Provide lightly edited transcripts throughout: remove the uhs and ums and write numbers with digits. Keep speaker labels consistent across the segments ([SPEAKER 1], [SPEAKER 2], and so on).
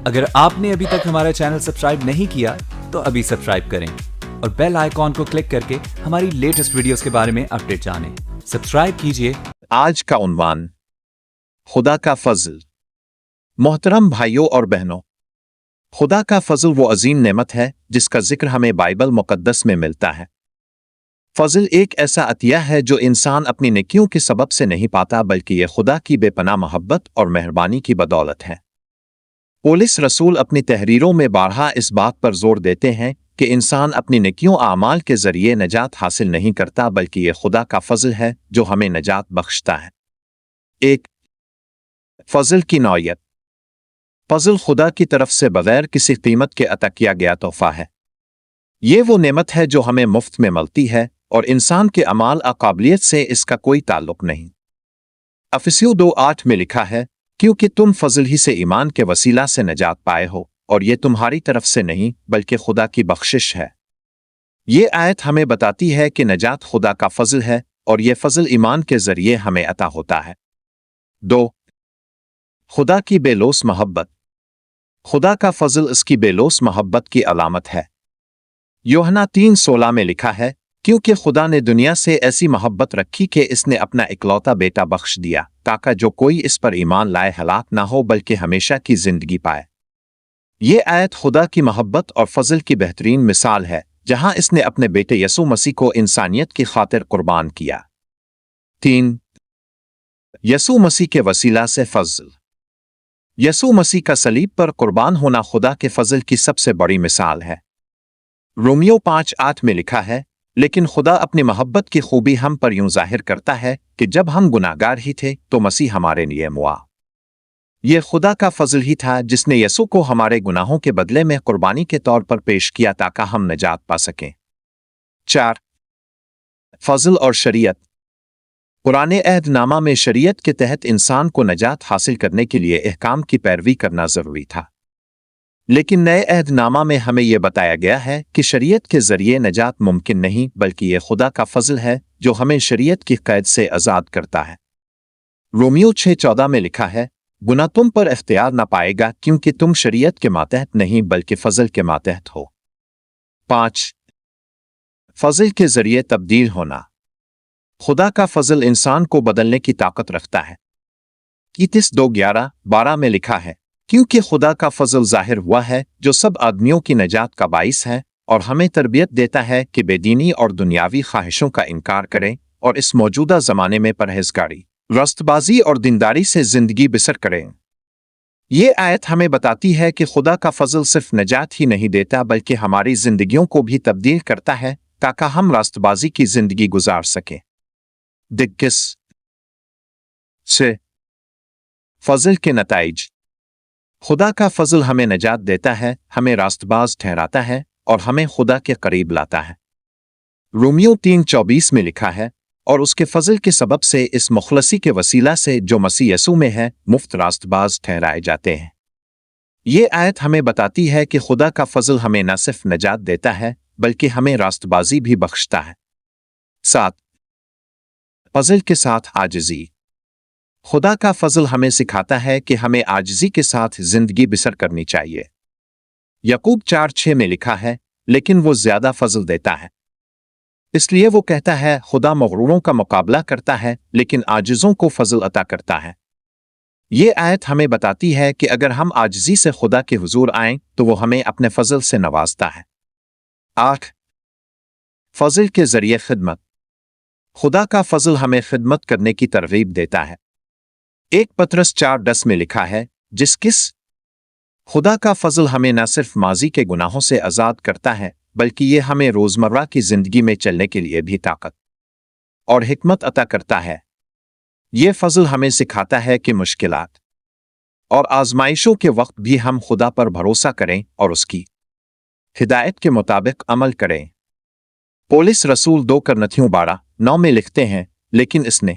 [SPEAKER 1] اگر آپ نے ابھی تک ہمارا چینل سبسکرائب نہیں کیا تو ابھی سبسکرائب کریں اور بیل آئیکن کو کلک کر کے ہماری لیٹسٹ ویڈیوز کے بارے میں اپڈیٹ جانیں۔ سبسکرائب کیجئے۔
[SPEAKER 2] آج کا عنوان خدا کا فضل۔ محترم بھائیوں اور بہنوں، خدا کا فضل وہ عظیم نعمت ہے جس کا ذکر ہمیں بائبل مقدس میں ملتا ہے۔ فضل ایک ایسا عطیہ ہے جو انسان اپنی نیکیوں کے سبب سے نہیں پاتا، بلکہ یہ خدا کی بے پناہ محبت اور مہربانی کی بدولت ہے۔ پولس رسول اپنی تحریروں میں بارہا اس بات پر زور دیتے ہیں کہ انسان اپنی نیکیوں اعمال کے ذریعے نجات حاصل نہیں کرتا، بلکہ یہ خدا کا فضل ہے جو ہمیں نجات بخشتا ہے۔ ایک، فضل کی نوعیت۔ فضل خدا کی طرف سے بغیر کسی قیمت کے عطا کیا گیا تحفہ ہے۔ یہ وہ نعمت ہے جو ہمیں مفت میں ملتی ہے اور انسان کے اعمال قابلیت سے اس کا کوئی تعلق نہیں۔ افسیوں 2:8 میں لکھا ہے، کیونکہ تم فضل ہی سے ایمان کے وسیلہ سے نجات پائے ہو، اور یہ تمہاری طرف سے نہیں بلکہ خدا کی بخشش ہے۔ یہ آیت ہمیں بتاتی ہے کہ نجات خدا کا فضل ہے اور یہ فضل ایمان کے ذریعے ہمیں عطا ہوتا ہے۔ 2، خدا کی بے لوث محبت۔ خدا کا فضل اس کی بے لوث محبت کی علامت ہے۔ یوحنا 3:16 میں لکھا ہے، کیونکہ خدا نے دنیا سے ایسی محبت رکھی کہ اس نے اپنا اکلوتا بیٹا بخش دیا، تاکہ جو کوئی اس پر ایمان لائے ہلاک نہ ہو بلکہ ہمیشہ کی زندگی پائے۔ یہ آیت خدا کی محبت اور فضل کی بہترین مثال ہے، جہاں اس نے اپنے بیٹے یسوع مسیح کو انسانیت کی خاطر قربان کیا۔ 3، یسوع مسیح کے وسیلہ سے فضل۔ یسوع مسیح کا صلیب پر قربان ہونا خدا کے فضل کی سب سے بڑی مثال ہے۔ رومیو 5:8 میں لکھا ہے، لیکن خدا اپنی محبت کی خوبی ہم پر یوں ظاہر کرتا ہے کہ جب ہم گناہگار ہی تھے تو مسیح ہمارے لیے موا۔ یہ خدا کا فضل ہی تھا جس نے یسوع کو ہمارے گناہوں کے بدلے میں قربانی کے طور پر پیش کیا تاکہ ہم نجات پا سکیں۔ 4، فضل اور شریعت۔ قرآن عہد نامہ میں شریعت کے تحت انسان کو نجات حاصل کرنے کے لیے احکام کی پیروی کرنا ضروری تھا، لیکن نئے عہد نامہ میں ہمیں یہ بتایا گیا ہے کہ شریعت کے ذریعے نجات ممکن نہیں، بلکہ یہ خدا کا فضل ہے جو ہمیں شریعت کی قید سے آزاد کرتا ہے۔ رومیو 6:14 میں لکھا ہے، گناہ تم پر اختیار نہ پائے گا کیونکہ تم شریعت کے ماتحت نہیں بلکہ فضل کے ماتحت ہو۔ 5، فضل کے ذریعے تبدیل ہونا۔ خدا کا فضل انسان کو بدلنے کی طاقت رکھتا ہے۔ تیتس 2:11-12 میں لکھا ہے، کیونکہ خدا کا فضل ظاہر ہوا ہے جو سب آدمیوں کی نجات کا باعث ہے اور ہمیں تربیت دیتا ہے کہ بے دینی اور دنیاوی خواہشوں کا انکار کریں اور اس موجودہ زمانے میں پرہیزگاری، رست بازی اور دینداری سے زندگی بسر کریں۔ یہ آیت ہمیں بتاتی ہے کہ خدا کا فضل صرف نجات ہی نہیں دیتا بلکہ ہماری زندگیوں کو بھی تبدیل کرتا ہے تاکہ ہم راست بازی کی زندگی گزار سکیں۔ دکس سے فضل کے نتائج۔ خدا کا فضل ہمیں نجات دیتا ہے، ہمیں راست باز ٹھہراتا ہے اور ہمیں خدا کے قریب لاتا ہے۔ رومیو 3:24 میں لکھا ہے، اور اس کے فضل کے سبب سے اس مخلصی کے وسیلہ سے جو مسیح یسوع میں ہے مفت راست باز ٹھہرائے جاتے ہیں۔ یہ آیت ہمیں بتاتی ہے کہ خدا کا فضل ہمیں نہ صرف نجات دیتا ہے بلکہ ہمیں راست بازی بھی بخشتا ہے۔ 7، فضل کے ساتھ عاجزی۔ خدا کا فضل ہمیں سکھاتا ہے کہ ہمیں عاجزی کے ساتھ زندگی بسر کرنی چاہیے۔ یعقوب 4:6 میں لکھا ہے، لیکن وہ زیادہ فضل دیتا ہے، اس لیے وہ کہتا ہے، خدا مغروروں کا مقابلہ کرتا ہے لیکن عاجزوں کو فضل عطا کرتا ہے۔ یہ آیت ہمیں بتاتی ہے کہ اگر ہم عاجزی سے خدا کے حضور آئیں تو وہ ہمیں اپنے فضل سے نوازتا ہے۔ 8، فضل کے ذریعے خدمت۔ خدا کا فضل ہمیں خدمت کرنے کی ترغیب دیتا ہے۔ 1 پطرس 4:10 میں لکھا ہے، خدا کا فضل ہمیں نہ صرف ماضی کے گناہوں سے آزاد کرتا ہے بلکہ یہ ہمیں روزمرہ کی زندگی میں چلنے کے لیے بھی طاقت اور حکمت عطا کرتا ہے۔ یہ فضل ہمیں سکھاتا ہے کہ مشکلات اور آزمائشوں کے وقت بھی ہم خدا پر بھروسہ کریں اور اس کی ہدایت کے مطابق عمل کریں۔ پولس رسول 2 کرنتھیوں 12:9 میں لکھتے ہیں، لیکن اس نے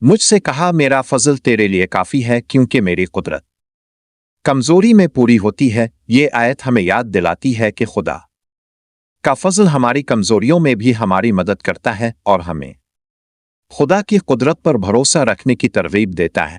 [SPEAKER 2] مجھ سے کہا، میرا فضل تیرے لیے کافی ہے کیونکہ میری قدرت کمزوری میں پوری ہوتی ہے۔ یہ آیت ہمیں یاد دلاتی ہے کہ خدا کا فضل ہماری کمزوریوں میں بھی ہماری مدد کرتا ہے اور ہمیں خدا کی قدرت پر بھروسہ رکھنے کی ترغیب دیتا ہے۔